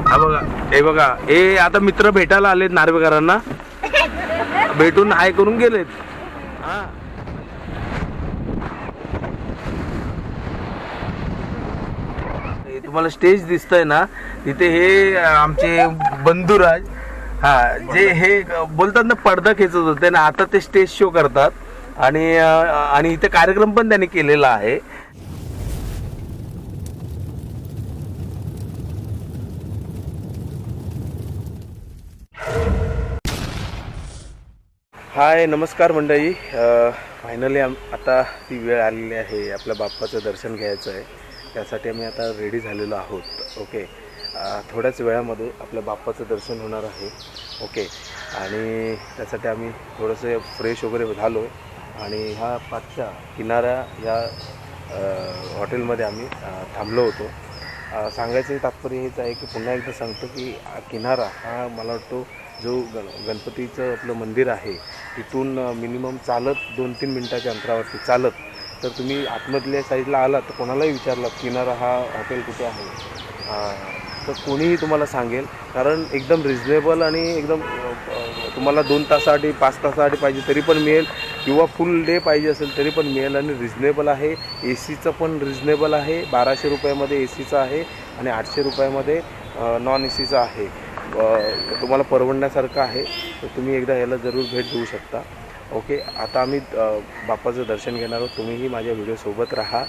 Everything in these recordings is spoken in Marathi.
हा बघा, हे बघा, हे आता मित्र भेटायला आलेत नार्वेकरांना, भेटून हाय करून गेलेत. हा तुम्हाला स्टेज दिसतंय ना तिथे, हे आमचे बंधुराज, हा, जे हे बोलतात ना पडदा खेचत होते ना, आता ते स्टेज शो करतात. आणि इथे कार्यक्रम पण त्यांनी केलेला आहे. हाय, नमस्कार मंडळी. फायनली आता ती वेळ आलेली आहे, आपल्या बाप्पाचं दर्शन घ्यायचं आहे. त्यासाठी आम्ही आता रेडी झालेलो आहोत. ओके, थोड्याच वेळामध्ये आपल्या बाप्पाचं दर्शन होणार आहे. ओके, आणि त्यासाठी आम्ही थोडंसं फ्रेश वगैरे झालो आहे आणि ह्या पाचच्या किनारा या हॉटेलमध्ये आम्ही थांबलो होतो. सांगायचं तात्पर्य हेच आहे की पुन्हा एकदा सांगतो की किनारा हा मला वाटतो जो गणपतीचं आपलं मंदिर आहे तिथून मिनिमम चालत 2-3 मिनटाच्या अंतरावरती चालत, तर तुम्ही आतमधल्या साईडला आलात तर कोणालाही विचारलात किनारा हा हॉटेल कुठे आहे, तर कोणीही तुम्हाला सांगेल. कारण एकदम रिजनेबल आणि एकदम तुम्हाला 2 तासासाठी 5 तासासाठी पाहिजे तरी पण मिळेल, किंवा फुल डे पाहिजे असेल तरी पण मिळेल. आणि रिजनेबल आहे, AC चं पण रिजनेबल आहे. 1200 रुपयामध्ये AC चं आहे आणि 800 रुपयामध्ये नॉन ACचं आहे. तुम्हाला परवडण्यासारखं आहे, तर तुम्ही एकदा याला जरूर भेट देऊ शकता. ओके, आता आम्ही बाप्पाचं दर्शन घेणार आहोत. तुम्हीही माझ्या व्हिडिओसोबत राहा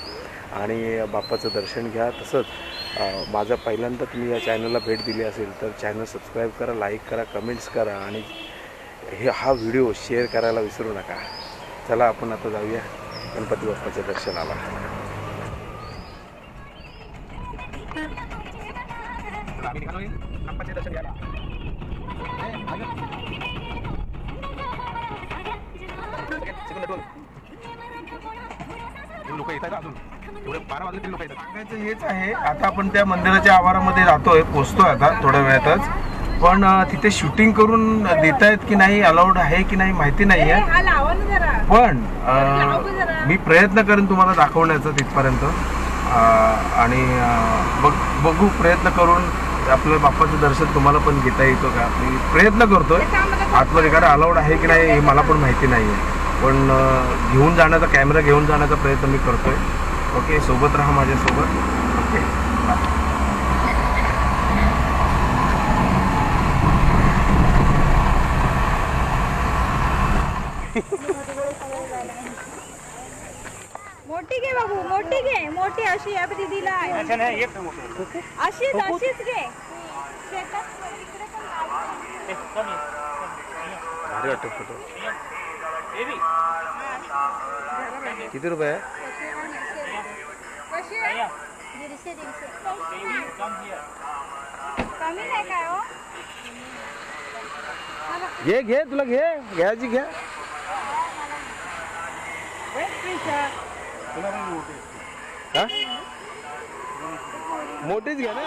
आणि बाप्पाचं दर्शन घ्या. तसंच माझा पहिल्यांदा तुम्ही या चॅनलला भेट दिली असेल तर चॅनल सबस्क्राईब करा, लाईक करा, कमेंट्स करा आणि हा व्हिडिओ शेअर करायला विसरू नका. चला आपण आता जाऊया गणपती बाप्पाच्या दर्शनाला. सांगायचं हेच आहे, आता आपण त्या मंदिराच्या आवारामध्ये जातोय, पोचतोय आता थोड्या वेळातच. पण तिथे शूटिंग करून देतायत की नाही, अलाउड आहे की नाही माहिती नाही आहे. पण मी प्रयत्न करेन तुम्हाला दाखवण्याचा तिथपर्यंत. आणि बघू, प्रयत्न करून आपल्या बाप्पाचं दर्शन तुम्हाला पण घेता येतो का, मी प्रयत्न करतोय. आतमध्ये कारण अलाउड आहे की नाही हे मला पण माहिती नाही आहे, पण घेऊन जाण्याचा, कॅमेरा घेऊन जाण्याचा प्रयत्न मी करतोय. ओके, सोबत राहा माझ्यासोबत. ओके, मोठी घे बाबू, मोठी घे, मोठी अशी या दीदीला अशीच अशीच घे. भारी वाटतो फोटो. किती रुपये आहे? कमी नाही काय हो? घे, तुला घ्यायची घ्या. मोठीच घ्या ना.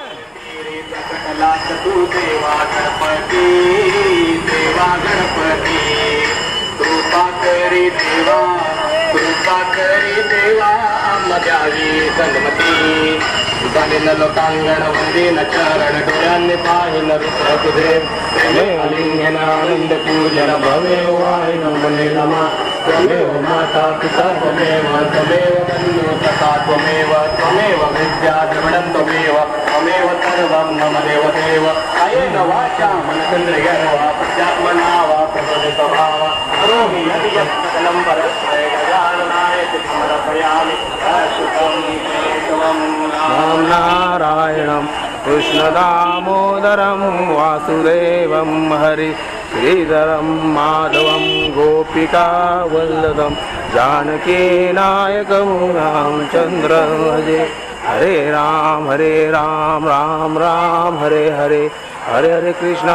देवा गणपती, देवा गणपती, कृपा करी देवा, कृपा करी देवा, द्यावी गणपती. जाणीन लोकांगण वंदीन चरण, डोळ्यांनी पाहिन रुद्र तुझे, आलिंगन आनंद पूजन भवे वाय नमने नमा. त्वमेव माता पिता त्वमेव, त्वमेव तन्नो तथा त्वमेव, त्वमेव विद्या द्रविणं त्वमेव, त्वमेव सर्वं मम देवदेव. कायेन वाचा मनसेन्द्रियेण वा प्रत्यात्मना वा प्रकृतितो भाव करोमि यदि यत्सकलं परस्मै गजाननाय समर्पयामि. अच्युतं केशवं राम नारायणं कृष्णदामोदरं वासुदेवं हरि श्रीधरं माधवं गोपिका वल्लभं जानकी नायकं रामचन्द्रं भजे. हरे राम राम राम हरे हरे, हरे हरे कृष्ण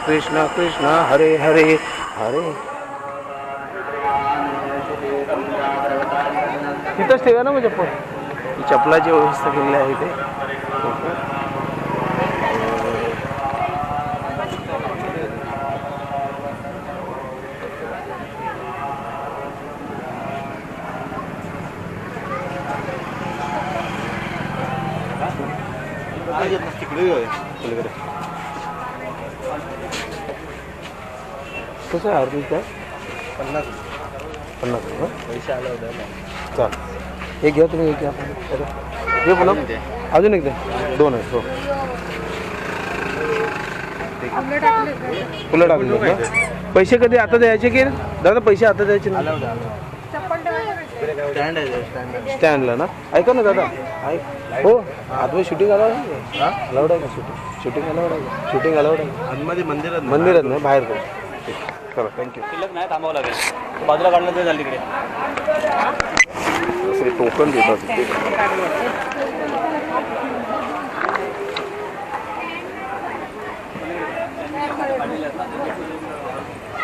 कृष्ण कृष्ण हरे हरे हरे. तिथंच ठेवा ना म्हणजे चपलाची व्यवस्था केलेली आहे ते. तिकडे पलीकडे कसं आहे आरती काय 50 रुपये पैसे आले होते चाल एक घ्या तुम्ही एक घ्या हे पुन्हा अजून एक द्या 2 आहेत हो फुलं टाकले का पैसे कधी आता द्यायचे की दादा पैसे आता द्यायचे ना स्टँडला ना ऐका ना दादा ऐक हो आतमध्ये शूटिंग अलाउड आहे अलाउड आहे का शूटिंग अलाउड आहे शूटिंग अलाउड आहे आतमध्ये मंदिरात नाही बाहेर करू ठीक चला थँक्यू शिल्लक नाही थांबावं लागेल बाजूला काढलं तर झालं तिकडे असे टोकन देतात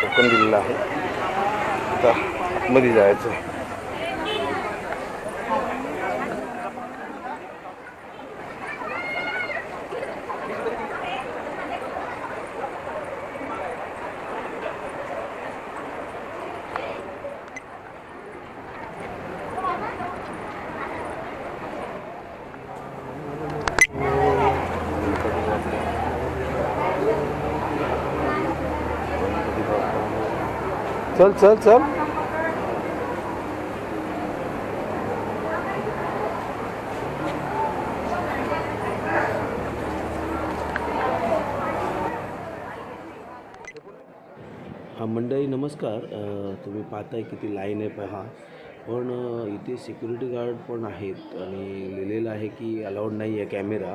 टोकन दिलेलं आहे आता आतमध्ये जायचं आहे चल चल चल हा मंडळी नमस्कार तुम्ही पाहताय किती लाईन आहे पहा पण इथे सिक्युरिटी गार्ड पण आहेत आणि लिहिलेलं आहे की अलाउड नाही आहे कॅमेरा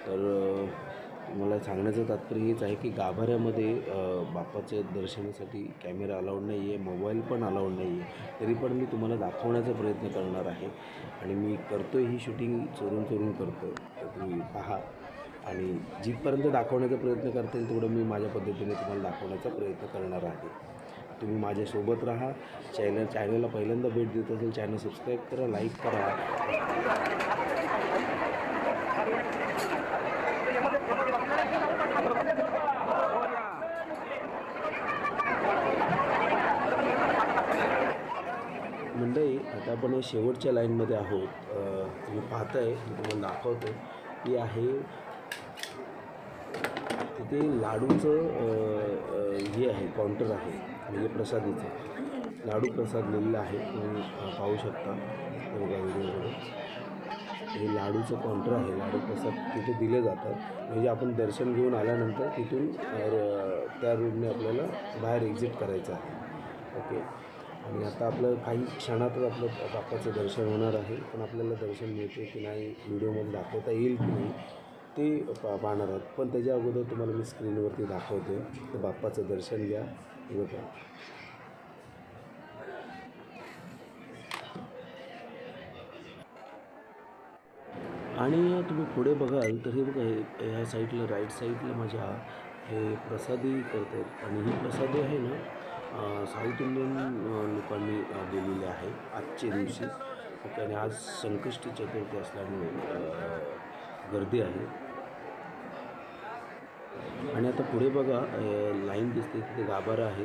तर मला सांगण्याचं तात्पर्य हेच आहे की गाभाऱ्यामध्ये बाप्पाच्या दर्शनासाठी कॅमेरा अलाउड नाही आहे मोबाईल पण अलाउड नाही आहे तरी पण मी तुम्हाला दाखवण्याचा प्रयत्न करणार आहे आणि मी करतो ही शूटिंग चोरून करतो तर तुम्ही पहा आणि जिथपर्यंत दाखवण्याचा प्रयत्न करता येईल तेवढं मी माझ्या पद्धतीने तुम्हाला दाखवण्याचा प्रयत्न करणार आहे तुम्ही माझ्यासोबत राहा चॅनलला पहिल्यांदा भेट देत असेल चॅनल सबस्क्राईब करा लाईक करा मंडळी आता आपण शेवटच्या लाईनमध्ये आहोत तुम्ही पाहताय मी तुम्हाला दाखवतो ती आहे तिथे लाडूचं हे आहे काउंटर आहे म्हणजे प्रसादीचं लाडू प्रसाद लिहिलेलं आहे तुम्ही पाहू शकता बघा व्हिडिओमध्ये हे लाडूचं काउंटर आहे लाडू प्रसाद तिथे दिले जातात म्हणजे आपण दर्शन घेऊन आल्यानंतर तिथून त्या रोडने आपल्याला बाहेर एक्झिट करायचं आहे ओके आणि आता आपलं काही क्षणातच आपलं बाप्पाचं दर्शन होणार आहे पण आपल्याला दर्शन मिळते की नाही व्हिडिओमध्ये दाखवता येईल की नाही ते पाहणार आहोत पण त्याच्या अगोदर तुम्हाला मी स्क्रीनवरती दाखवते तर बाप्पाचं दर्शन घ्या हे बघा आणि तुम्ही पुढे बघाल तर हे बघा ह्या साईडला राईट साईडला माझ्या हे प्रसादी करत आहेत आणि ही प्रसादी आहे ना साऊथ इंडियन लोकांनी दिलेली आहे आजच्या दिवशी ओके आणि आज संकष्टी चतुर्थी असल्यामुळे गर्दी आहे आणि आता पुढे बघा लाईन दिसते तिथे गाभारा आहे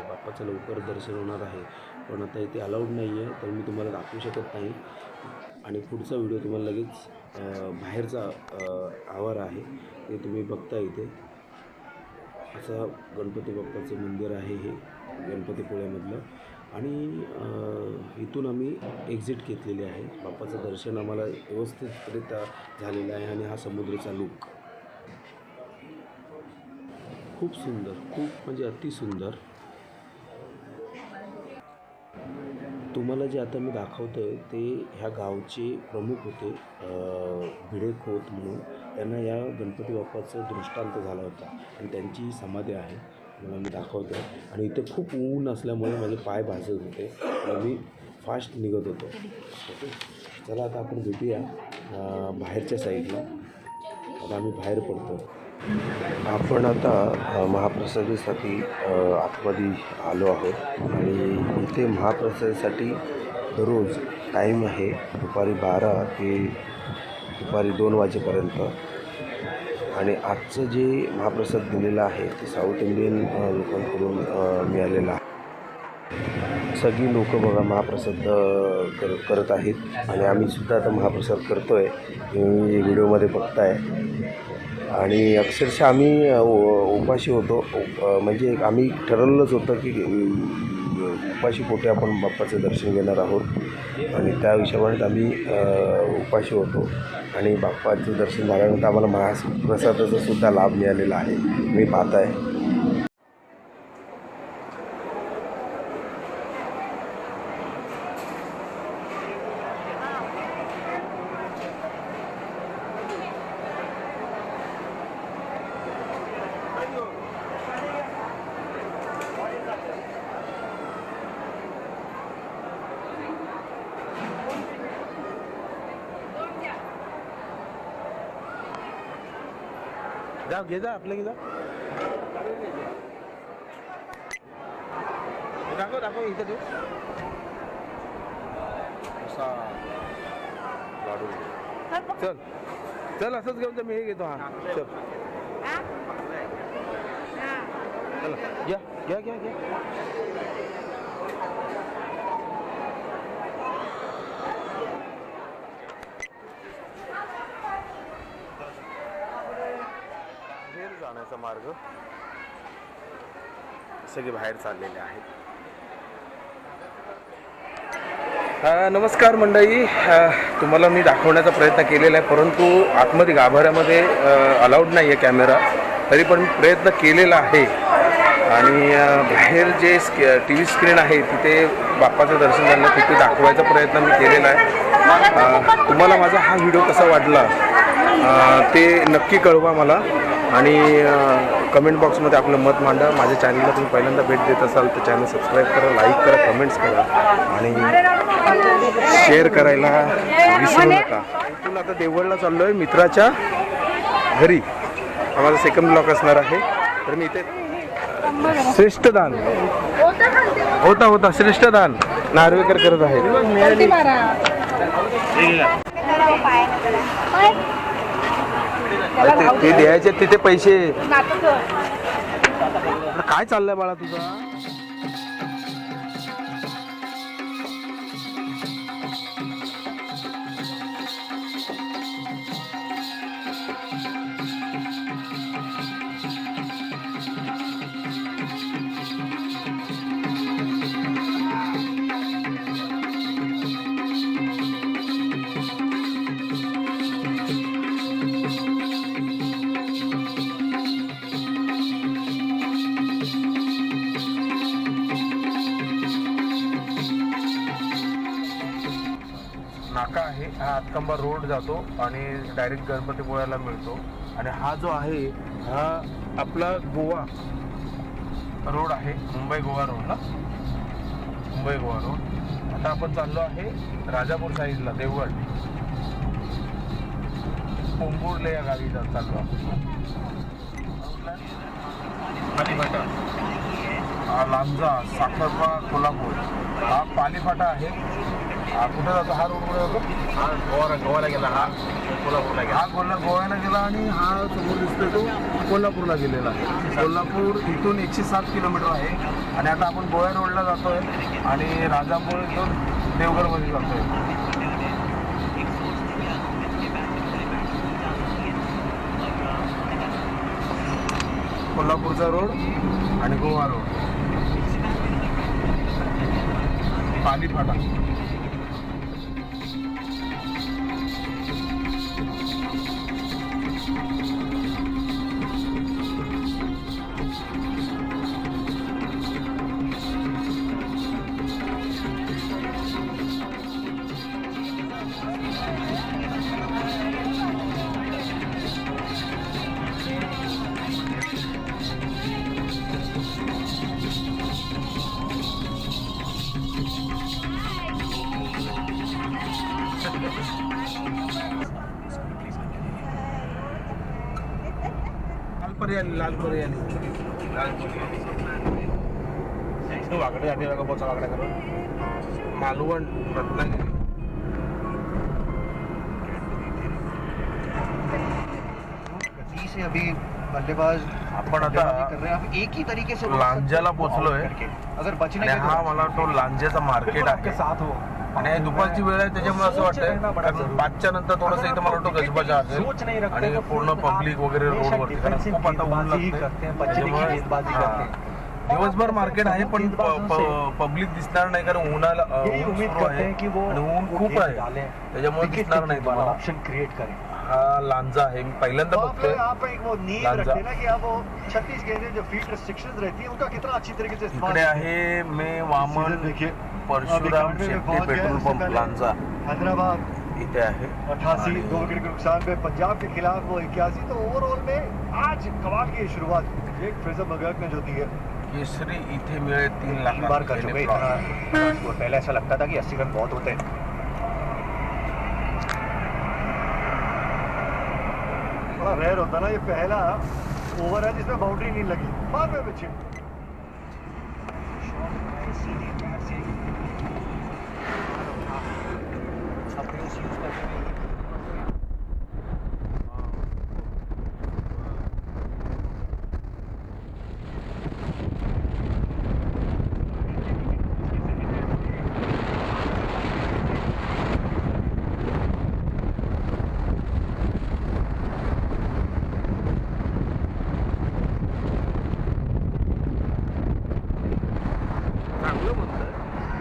बाप्पाचं लवकर दर्शन होणार आहे पण आता इथे अलाउड नाही आहे तर मी तुम्हाला दाखवू शकत नाही आणि पुढचा व्हिडिओ तुम्हाला लगेच बाहेरचा आवार आहे ते तुम्ही बघता इथे असं गणपती बाप्पाचं मंदिर आहे हे गणपतीपुळ्यामधलं आणि इथून आम्ही एक्झिट घेतलेली आहे बाप्पाचं दर्शन आम्हाला व्यवस्थितरित्या झालेलं आहे आणि हा समुद्राचा लुक खूप सुंदर खूप म्हणजे अतिसुंदर तुम्हाला जे आता मी दाखवतो आहे ते ह्या गावचे प्रमुख होते भिडे खोत म्हणून त्यांना या गणपती बाप्पाचं दृष्टांत झाला होता आणि त्यांची समाधी आहे मला मी दाखवतो आहे आणि इथे खूप ऊन असल्यामुळे माझे पाय भाजत होते आणि मी फास्ट निघत होतो ओके चला आता आपण भेटूया बाहेरच्या साईडला आता आम्ही बाहेर पडतो आपण आता महाप्रसादासाठी आतमध्ये आलो आहोत आणि इथे महाप्रसादासाठी दररोज टाईम आहे दुपारी 12 ते दुपारी 2 वाजेपर्यंत आणि आजचं जे महाप्रसाद दिलेलं आहे ते साऊथ इंडियन लोकांकडून मिळालेलं आहे सगळी लोक बघा महाप्रसाद करत आहेत आणि आम्ही सुद्धा आता महाप्रसाद करतो आहे, तुम्ही व्हिडिओमध्ये बघताय. आणि अक्षरशः आम्ही उपाशी होतो, म्हणजे आम्ही ठरवलंच होतं की उपाशी पोटी आपण बाप्पाचं दर्शन घेणार आहोत आणि त्या हिशोबाने आम्ही उपाशी होतो. आणि बाप्पाचं दर्शन झाल्यानंतर आम्हाला महाप्रसादाचा सुद्धा लाभ मिळालेला आहे, मी पाहत आहे. जा घे जा आपल्या घे दाखव दाखव इथं देऊ असा लाडू. चल चल असंच घेऊन जा, मी हे घेतो. हा चल चला घ्या घ्या घ्या घ्या. जाण्याचा मार्ग सगळे बाहेर चाललेले आहेत. नमस्कार मंडळी, तुम्हाला मी दाखवण्याचा प्रयत्न केलेला आहे, परंतु आतमध्ये गाभाऱ्यामध्ये अलाउड नाही आहे कॅमेरा, तरी पण प्रयत्न केलेला आहे. आणि बाहेर जे टी व्ही स्क्रीन आहे तिथे बाप्पाचं दर्शन झालं, तिथे दाखवायचा प्रयत्न मी केलेला आहे. तुम्हाला माझा हा व्हिडिओ कसा वाटला ते नक्की कळवा मला आणि कमेंट बॉक्समध्ये आपलं मत मांडा. माझ्या चॅनलला तुम्ही पहिल्यांदा भेट देत असाल तर चॅनल सबस्क्राईब करा, लाईक करा, कमेंट्स करा आणि शेअर करायला विसरू नका. इथून आता देवगडला चाललो आहे मित्राच्या घरी, हा माझा सेकंड ब्लॉक असणार आहे. तर मी इथे श्रेष्ठदान होता श्रेष्ठदान नार्वेकर करत आहेत. ते द्यायचे तिथे पैसे. काय चाललंय बाळा तुझा? नाका आहे, हा हातकंबा रोड जातो आणि डायरेक्ट गणपतीपुळ्याला मिळतो. आणि हा जो आहे हा आपला गोवा रोड आहे, मुंबई गोवा रोड ना, मुंबई गोवा रोड. आता आपण चाललो आहे राजापूर साईडला, देवगड पोंबुर्ले या गावी चाललो आपण. पालीफाटा, लांजा, साखरपा, कोल्हापूर. हा पालीफाटा आहे. कुठे जातो हा रोड? कुठे जातो? हा गोवाला गेला, हा कोल्हापूरला गेला, हा गोव्याला गेला आणि हा समोर दिसतोय तो कोल्हापूरला गेलेला आहे. कोल्हापूर इथून 107 किलोमीटर आहे. आणि आता आपण गोवा रोडला जातोय आणि राजापूर इथून देवगडमध्ये जातोय. कोल्हापूरचा रोड आणि गोवा रोड, पालीफाटा. लालपरी आली वाकडे आधी बघा, पोचा वाकडा करून मालवण, रत्नागिरी. से अभी बल्लेबाज आपण आता कर रहे हैं, आप एक ही तरीके से लांजाला पोहोचलोय. अगर बचने आणि हा मला वाटतो लांजेचा मार्केट आहे साथ हो आणि दुपारची वेळ आहे त्याच्यामुळे असं वाटतंय कारण 5च्या नंतर थोडंसं इथं मला वाटतं गजबजा असेल आणि पूर्ण पब्लिक वगैरे रोडवरती कारण खूप आता ऊन लागतंय. दिवसभर मार्केट आहे पण पब्लिक दिसणार नाही कारण ऊनाला ऊन सुरू आहे आणि ऊन खूप आहे त्याच्यामुळे दिसणार नाही तुम्हाला. ऑप्शन क्रिएट करें. हा लांजा आहे मी पहिल्यांदा बघतोय. आप एक वो नींद लांजा. रखते ना कि आप वो 36 गेंदें जो फील्ड रिस्ट्रिक्शंस रहती है उनका कितना अच्छी तरीके से इस्तेमाल इकडे आहे मे वामन देखिए परशुराम शेट्टी पेट्रोल पंप लांजा हैदराबाद इथे आहे. 88 2 विकेट के नुकसान पे पंजाब के खिलाफ वो 81. तो ओवरऑल में आज कमाल की शुरुआत एक फैजल मगहक ने जो दी है. केसरी इथे मिळेल 3 लाख 3 बार कर चुके इतना. पहले ऐसा लगता था कि 80 रन बहुत होते हैं. बड़ा रेयर होता ना ये पहला ओवर है जिसमें बाउंड्री नहीं लगी बाद में बचे.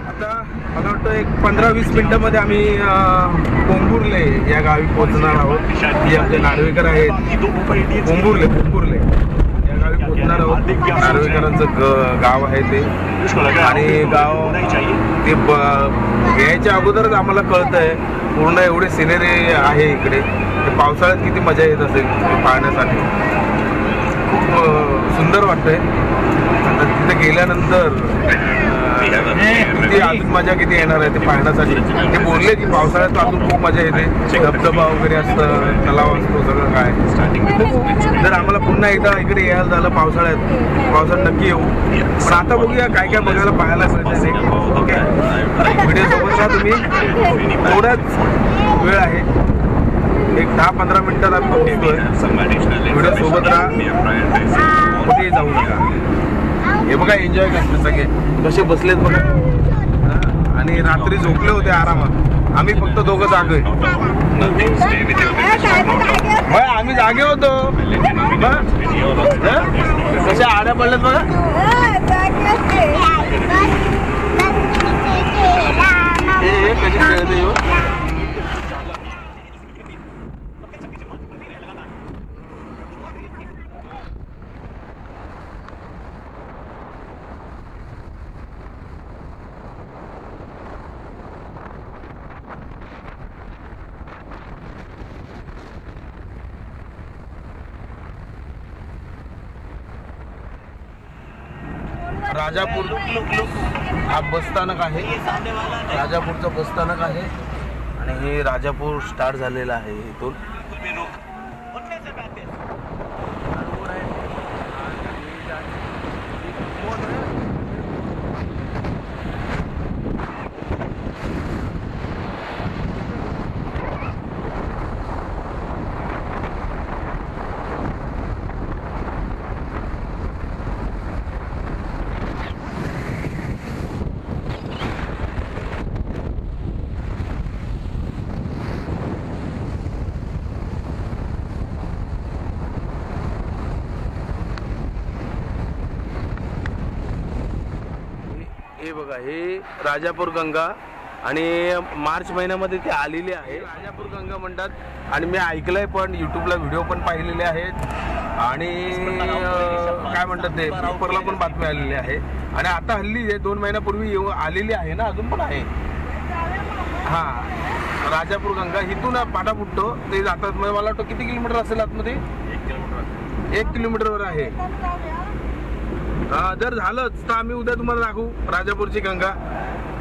आता मला वाटतं एक 15-20 मिनिटांमध्ये आम्ही पोंबुर्ले या गावी पोहोचणार आहोत. जे आमचे नार्वेकर आहेत पोंबुर्ले या गावी पोहोचणार आहोत. नार्वेकरांचं गाव आहे ते आणि गाव ते यायच्या अगोदरच आम्हाला कळतंय पूर्ण एवढे सिनेरी आहे इकडे. पावसाळ्यात किती मजा येत असेल पाहण्यासाठी. खूप सुंदर वाटतंय. आता तिथे गेल्यानंतर किती अजून मजा किती येणार आहे ते पाहण्यासाठी. ते बोलले की पावसाळ्यात अजून खूप मजा येते. धबधबा वगैरे असतं तलाव असतो सगळं काय. जर आम्हाला पुन्हा एकदा इकडे यायला झालं पावसाळ्यात नक्की येऊ. पण आता बघूया काय काय बघायला पाहायला मिळतं ते. ओके व्हिडिओ सोबत राहा तुम्ही. थोडाच वेळ आहे एक 10-15 मिनिटात आम्ही पोहोचतोय. व्हिडिओ सोबत राहा कुठेही जाऊ नका. हे बघा एन्जॉय करतो सगळे कसे बसलेत बघा. आणि रात्री झोपले होते आरामात. आम्ही फक्त दोघं जागे. आम्ही जागे होतो. कशा आड्या पडल्यात बघा. कशी खेळते हो. राजापूर हा बसस्थानक आहे. राजापूरचं बसस्थानक आहे आणि हे राजापूर स्टार्ट झालेलं आहे इथून. हे बघा हे राजापूर गंगा आणि मार्च महिन्यामध्ये ते आलेली आहे. राजापूर गंगा म्हणतात आणि मी ऐकलंय पण यूट्यूबला व्हिडिओ पण पाहिलेले आहेत आणि काय म्हणतात ते पेपरला पण बातमी आलेली आहे. आणि आता हल्ली 2 महिन्यापूर्वी आलेली आहे ना अजून पण आहे. हां राजापूर गंगा इथून पाटा फुटतो ते जातात. मला वाटतं किती किलोमीटर असेल आतमध्ये. 1 किलोमीटरवर आहे. जर झालंच तर आम्ही उद्या तुम्हाला दाखवू राजापूरची गंगा.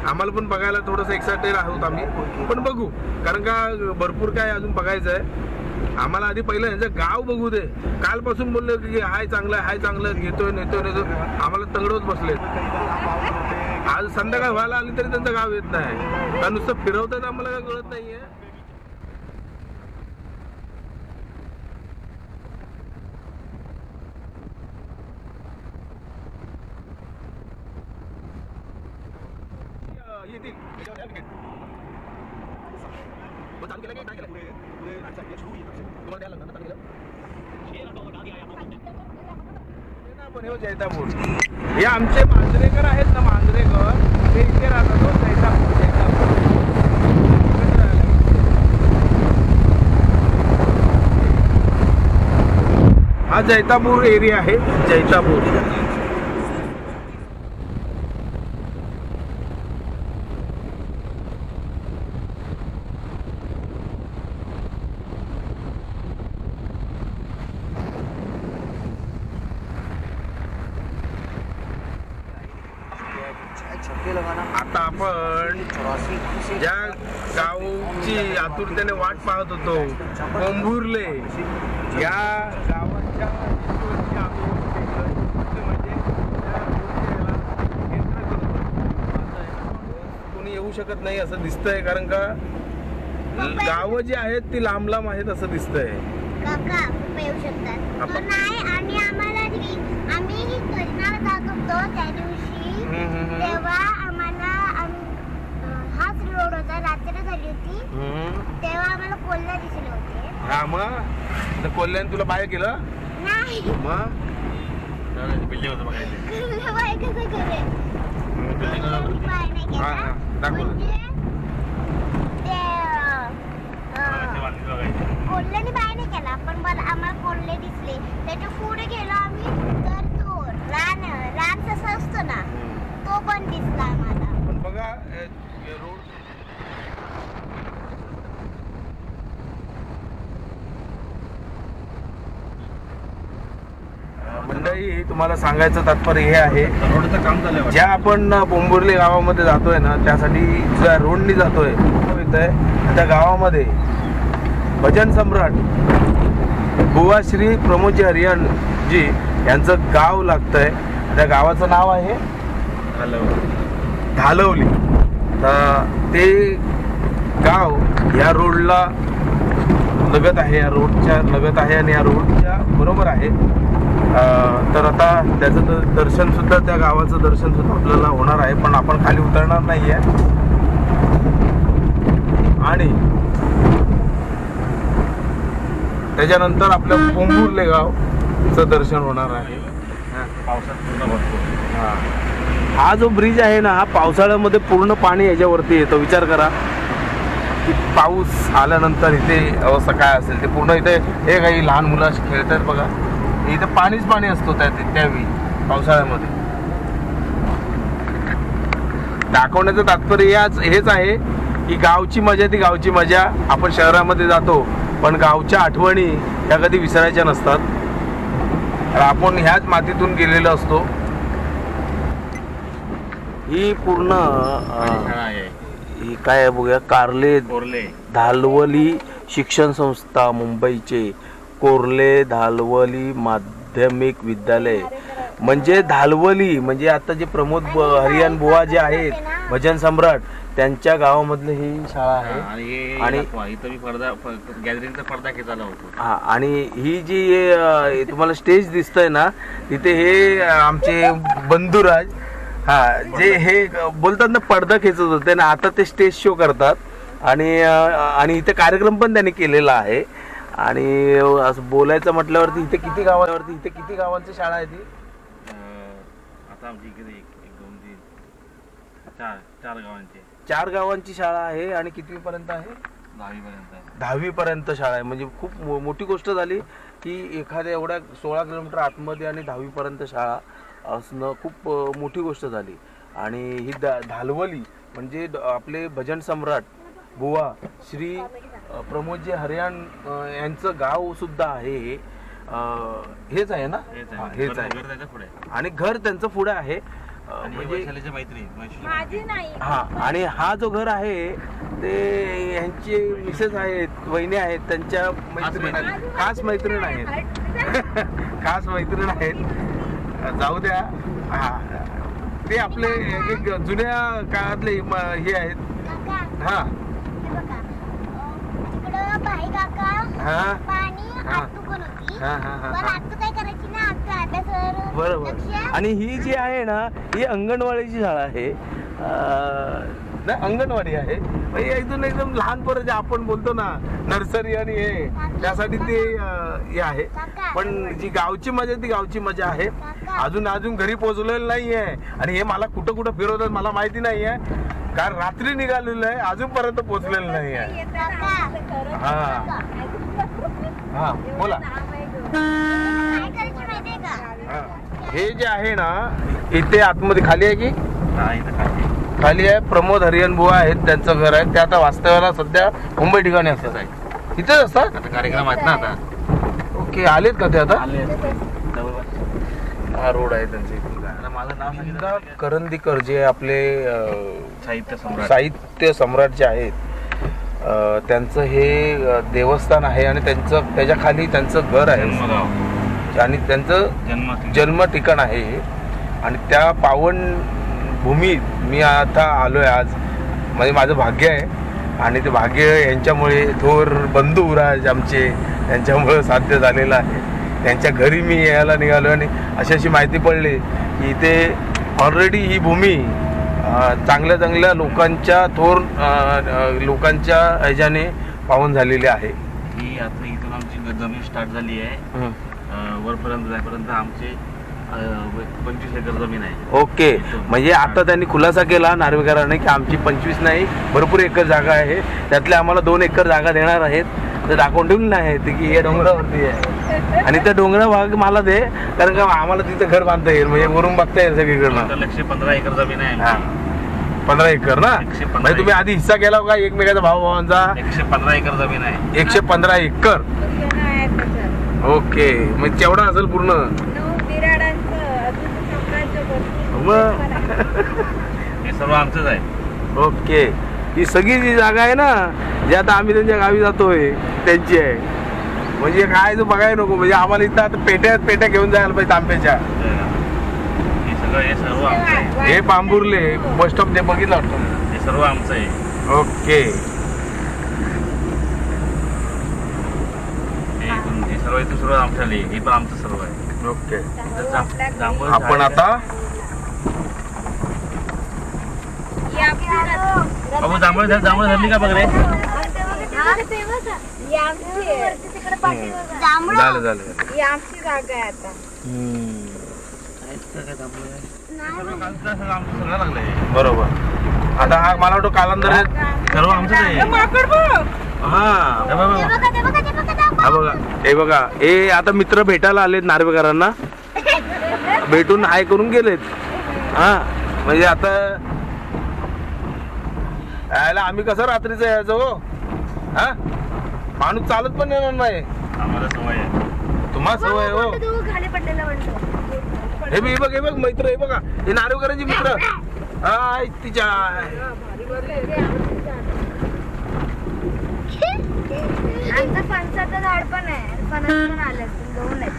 आम्हाला पण बघायला थोडंसं एक्साइटेड आहोत आम्ही पण बघू कारण का भरपूर काय अजून बघायचं आहे आम्हाला. आधी पहिलं यांचं गाव बघू दे. कालपासून बोलले की हाय चांगलं घेतोय नेतोय आम्हाला तगडवत बसलेत. आज संध्याकाळ व्हायला आली तरी त्यांचं गाव येत नाही का नुसतं फिरवतात आम्हाला काय कळत नाहीये. घेतील त्याच्यावर द्या विकेट. मग चालू केलं की नाही केलं? तुम्हाला द्यायला लागणार ना, चालू केलं? हे ना पण हे जैतापूर, हे आमचे मांजरेकर आहेत ना, मांजरेकर ते इथे राहतात हो, जैतापूर. हा जैतापूर एरिया आहे, जैतापूर. आता आपण ज्या गावची आतुरतेने वाट पाहत होतो, पोंभुर्ले, या गावाच्या कोणी येऊ शकत नाही असं दिसतंय, कारण का गावं जी आहेत ती लांब लांब आहेत असं दिसतंय. काका येऊ शकतात आपण- नाही. आणि आम्हाला आम्ही कर्नाला जात होतो त्या दिवशी, तेव्हा आम्हाला हाच रोड होता, रात्र झाली होती, तेव्हा आम्हाला कोल्हा दिसले होते. हा, मग कोल्ह्याने तुला बाय केलं? नाही मग बिल्डिंग होतं बघायला. कोल्हा बाय कसं करेल? बाय नाही हा, केला. हा, दाखव. म्हणजे ते कोल्ह्याने बाय नाही केला, पण आम्हाला कोल्हे दिसले. त्याच्या पुढे गेलो आम्ही, तर तो रान कसा असतो ना, तो पण दिसला आम्हाला. पण बघा रोड मंडळी, तुम्हाला सांगायचं तात्पर्य हे आहे, रोडचं काम झालं. ज्या आपण पोंभुर्ले गावामध्ये जातोय ना, त्यासाठी ज्या रोडनी जातोय त्या गावामध्ये भजन सम्राट बुवा श्री प्रमोदजी हरियाणजी यांचं गाव लागतंय. त्या गावाचं नाव आहे धालवली. तर ते गाव या रोडला लगत आहे, या रोडच्या लगत आहे आणि या रोडच्या बरोबर आहे. तर आता त्याचं दर्शन सुद्धा, त्या गावाचं दर्शन सुद्धा आपल्याला होणार आहे, पण आपण खाली उतरणार नाही आहे. आणि त्याच्यानंतर आपल्या पोंभुर्ले गावचं दर्शन होणार आहे. पावसात पूर्ण भरतो. हा जो ब्रिज आहे ना, हा पावसाळ्यामध्ये पूर्ण पाणी याच्यावरती येतं. विचार करा की पाऊस आल्यानंतर इथे अवस्था काय असेल. ते पूर्ण इथे हे काही लहान मुलं खेळतात बघा, इथे पाणीच पाणी असतो त्यावेळी पावसाळ्यामध्ये. दाखवण्याचं तात्पर्य हेच आहे की गावची मजा ती गावची मजा. आपण शहरामध्ये जातो, पण गावच्या आठवणी ह्या कधी विसरायच्या नसतात. आपण ह्याच मातीतून गेलेलो असतो. ही पूर्ण ही काय आहे बघूया, कारले धालवली शिक्षण संस्था, मुंबईचे कोर्ले धालवली माध्यमिक विद्यालय. म्हणजे धालवली म्हणजे आता जे प्रमोद हरियाण बुवा जे आहेत, भजन सम्राट, त्यांच्या गावामधली ही शाळा आहे. आणि गॅदरिंगचा पडदा खेचायला होतो. हा, आणि ही जी तुम्हाला स्टेज दिसतंय ना, तिथे हे आमचे बंधुराज, हा, जे हे बोलतात ना पडदा खेचत होते ना, आता ते स्टेज शो करतात. आणि इथे कार्यक्रम पण त्यांनी केलेला आहे. आणि असं बोलायचं म्हटल्यावरती इथे किती गावांची शाळा आहे ती? आता आमची इकडे 1 2 3 4 4 गावांची शाळा आहे. आणि कितवी पर्यंत आहे? 10वी पर्यंत. 10वी पर्यंत शाळा आहे. म्हणजे खूप मोठी गोष्ट झाली की एखाद्या एवढ्या 16 किलोमीटर आतमध्ये आणि 10वी पर्यंत शाळा असणं खूप मोठी गोष्ट झाली. आणि ही धालवली म्हणजे आपले भजन सम्राट बुवा श्री प्रमोदजी हरियाण यांचं गाव सुद्धा आहे. हेच आहे ना? हेच आहे. आणि घर त्यांचं पुढे आहे. म्हणजे माझी नाही. हा, आणि हा जो घर आहे ते यांचे मिसेस आहेत, वहिनी आहेत, त्यांच्या मैत्रीण, खास मैत्रीण आहेत. खास मैत्रीण आहेत. जाऊ द्या. हा, ते आपले एक जुन्या काळातले हे आहेत. हा, भाई काका हा, पाणी आतू पण होती, पण आतू काय करायची ना, आतू अभ्यासावर बरोबर. आणि ही जी आहे ना, ही अंगणवाडीची शाळा आहे. नाही अंगणवाडी आहे म्हणजे एकदम एकदम लहान पोरं जे आपण बोलतो ना नर्सरी आणि हे त्यासाठी ते हे आहे. पण जी गावची मजा आहे ती गावची मजा आहे. अजून घरी पोहोचलेलं नाहीये आणि हे मला कुठं कुठं फिरवतात मला माहिती नाहीये कारण रात्री निघालेलं आहे अजूनपर्यंत पोहोचलेलं नाहीये. हा हा बोला. काय करायची माहितीये का? हा. हे जे आहे ना इथे आतमध्ये खाली आहे की हा, इथं खाली. खाली आहे प्रमोद हरियन बुवा आहेत त्यांचं घर आहे ते आता वास्तव्याला सध्या मुंबई ठिकाणी असतात आहे इथेच असतात. आता कार्यक्रम आहेत ना आता. ओके आलेत का ते आता. आले असते. जवळ. हा रोड आहे त्यांच्या इथून आता माझं नाव सांगितलं काय करंदीकर जे आपले साहित्य सम्राट. साहित्य सम्राट जे आहेत त्यांचं हे देवस्थान आहे आणि त्यांचं त्याच्या खाली त्यांचं घर आहे जन्मगाव. आणि त्यांचं जन्म जन्म ठिकाण आहे आणि त्या पावन भूमीत मी आता आलोय आज म्हणजे माझं भाग्य आहे आणि ते भाग्य यांच्यामुळे थोर बंधू राज आमचे यांच्यामुळे साध्य झालेलं आहे. त्यांच्या घरी मी यायला निघालो आणि अशी माहिती पडली की इथे ऑलरेडी ही भूमी चांगल्या चांगल्या लोकांच्या थोर लोकांच्या ह्याच्याने पावन झालेली आहे. ही आता इथून आमची जमीन स्टार्ट झाली आहे. वरपर्यंत जाईपर्यंत आमचे 25 एकर जमीन आहे. ओके म्हणजे आता त्यांनी खुलासा केला नार्वेकरांनी की आमची 25 नाही भरपूर एकर जागा आहे त्यातले आम्हाला 2 एकर जागा देणार आहेत. ते दाखवून ठेवली नाही की हे डोंगरावरती आहे आणि त्या डोंगरा भाग मला दे कारण का आम्हाला तिथं घर बांधता येईल म्हणजे वरून बघता येईल सगळीकडनं. 115 एकर जमीन आहे. हा 15 एकर ना 115 म्हणजे तुम्ही आधी हिस्सा केला का एकमेकाचा भावांचा. 115 एकर जमीन आहे. 115 एकर. ओके मग केवढा असेल पूर्ण. हे सर्व आमचंच आहे. ओके ही सगळी जी जागा आहे ना जी आता आम्ही त्यांच्या गावी जातोय त्यांची आहे म्हणजे काय जो बघायला नको म्हणजे आम्हाला इथं आता पेट्या घेऊन जायला पाहिजे तांब्याच्या. हे सर्व आमचं आहे. हे बांबुर्ले बस स्टॉप ते बघितलं वाटतं. हे सर्व आमचं आहे. ओके हे सर्व इथं सर्व आमच्या हे पण आमचं सर्व आहे. ओके जांभूळ आपण आता बाबू जांभूळ धरली का बघ रे. झालं झालं ही आमची जागा आहे आता. सगळं लागलंय. बरोबर. आता हा मला वाटतं कालांतर सर्व आमचंच आहे. हा हा बघा हे बघा हे आता मित्र भेटायला आलेत नार्वेकरांना भेटून हाय करून गेलेत. हा म्हणजे आता यायला आम्ही कसं रात्रीचं यायचं हो. हा माणूस चालत पण येणार नाही. आम्हाला सवय आहे. तुम्हाला सवय हो. खाली पडलेला म्हणतो. हे बघ मित्र हे बघा हे नार्वेकरांचे मित्र. हाय तिच्या आमचं फणसाचं झाड पण आहे. फणस पण आले 2 आहेत.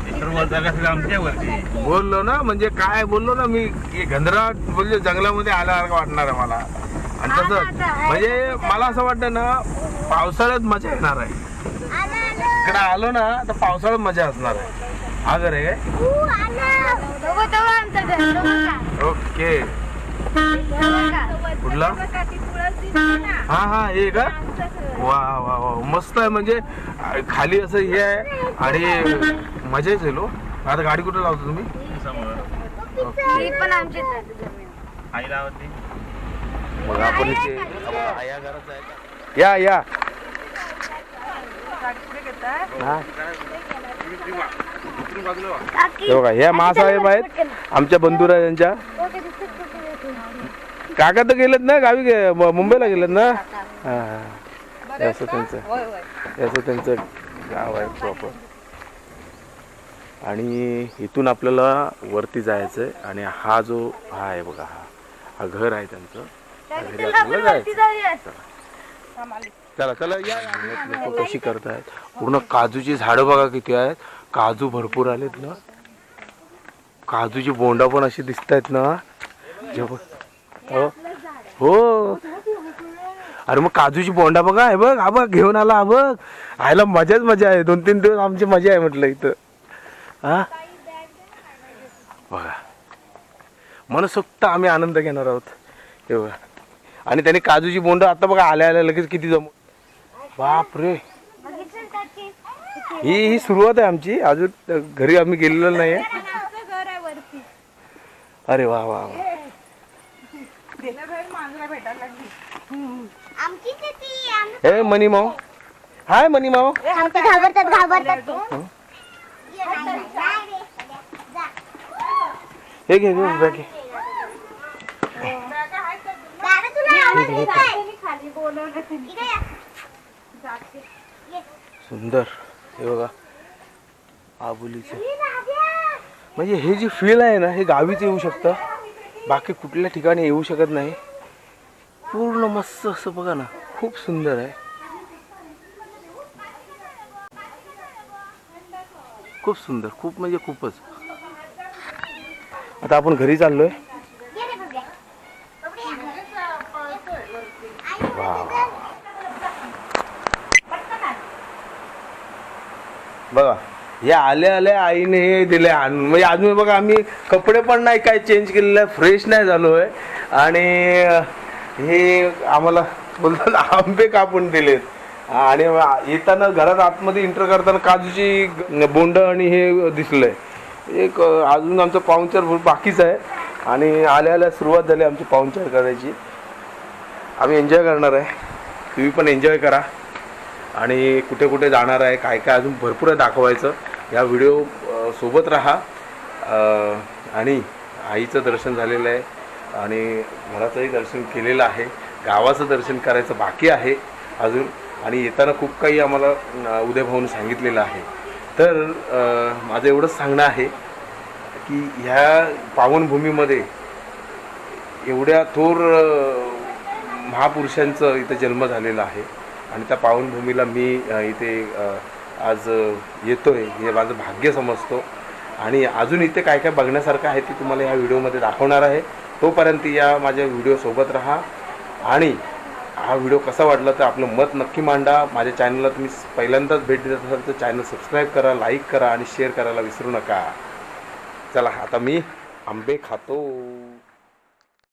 हे सर्व जागा सगळं आमच्या वरती. बोललो ना म्हणजे काय बोललो ना मी घनराट म्हणजे जंगलामध्ये आल्यासारखं वाटणार आहे मला. आणि तसंच म्हणजे मला असं वाटतं ना पावसाळ्यात मजा येणार आहे. इकडे आलो ना तर पावसाळ्यात मजा असणार आहे. हा घर आहे ओके कुठला हा हा हे का वा वा वा मस्त आहे म्हणजे खाली असं हे आहे आणि मजाच येईल. आता गाडी कुठे लावतो तुम्ही. ही पण आमची आईला आवडते. मग आपण इथे या घरात आहे. या हा. हे बघा ह्या मासाहेब आहेत आमच्या बंधुराजांच्या. काका तर गेलेत ना गावी मुंबईला गेलेत ना. हा हा असं त्यांचं गाव आहे प्रॉपर. आणि इथून आपल्याला वरती जायचंय आणि हा जो हा आहे बघा हा घर आहे त्यांचं. घरी आपल्याला जायचं. चला चला या. लोक कशी करतायत पूर्ण काजूची झाडं बघा किती आहेत. काजू भरपूर आलेत ना. काजूची बोंडा पण अशी दिसत आहेत ना. हो अरे मग काजूची बोंडा बघा हे बघ हा बघ घेऊन आला हा बघ. आयला मजाच मजा आहे. 2-3 दिवस आमची मजा आहे म्हटलं इथं. हा बघा मनसोक्त आम्ही आनंद घेणार आहोत. हे बघा, आणि त्याने काजूची बोंड आता बघा आल्या आल्या लगेच किती जमू. बापरे, बघितलं का की ही सुरुवात आहे आमची, अजून घरी आम्ही गेलेलो नाहीये. आमचं घर आहे वरती. अरे वा वा वा. आमची ते ती आम्ही हे मनी माव, हाय मनी माव. आमचे घाबरतात ते. ये नाही, नाही, नाही रे. जा. हे घे घे बॅग घे. दादा तुला आवडली काय? खाली बोलवलं इकडे या. जाते. ये. सुंदर. हे बघा आबोलीचं, ये दाद्या. म्हणजे हे जी फील आहे ना हे गावीच येऊ शकतं, बाकी कुठल्या ठिकाणी येऊ शकत नाही. पूर्ण मस्त असं बघा ना, खूप सुंदर आहे, खूप सुंदर, खूप म्हणजे खूपच. आता आपण घरी चाललोय. ये रे बघूया. बघूया. वा. बघा या आल्या आल्या आईने हे दिले आणून, म्हणजे अजून बघा आम्ही कपडे पण नाही काय चेंज केलेलं, फ्रेश नाही झालोय. आणि हे आम्हाला बोलतात आंबे कापून दिलेत. आणि येताना घरात आतमध्ये एंटर करताना काजूची बोंड आणि हे दिसलंय. एक अजून आमचं पाहुणचार बाकीच आहे. आणि आल्या आल्या सुरुवात झाली आमची पाहुणचार करायची. आम्ही एन्जॉय करणार आहे, तुम्ही पण एन्जॉय करा. आणि कुठे कुठे जाणार आहे, काय काय अजून भरपूर आहे दाखवायचं. या व्हिडिओ सोबत राहा. आणि आईचं दर्शन झालेलं आहे आणि घराचंही दर्शन केलेलं आहे. गावाचं दर्शन करायचं बाकी आहे अजून. आणि येताना खूप काही आम्हाला उदय भाऊने सांगितलेलं आहे. तर माझं एवढंच सांगणं आहे की ह्या पावनभूमीमध्ये एवढ्या थोर महापुरुषांचं इथं जन्म झालेला आहे. आणि त्या पावनभूमीला मी इथे आज येतोय हे माझं भाग्य समजतो. आणि अजून इथे काय काय बघण्यासारखं आहे ते तुम्हाला या व्हिडिओमध्ये दाखवणार आहे. तोपर्यंत या माझ्या व्हिडिओसोबत राहा. आणि हा व्हिडिओ कसा वाटला तर आपलं मत नक्की मांडा. माझ्या चॅनलला तुम्ही पहिल्यांदाच भेट देत असाल तर चॅनल सबस्क्राईब करा, लाईक करा आणि शेअर करायला विसरू नका. चला आता मी आंबे खातो.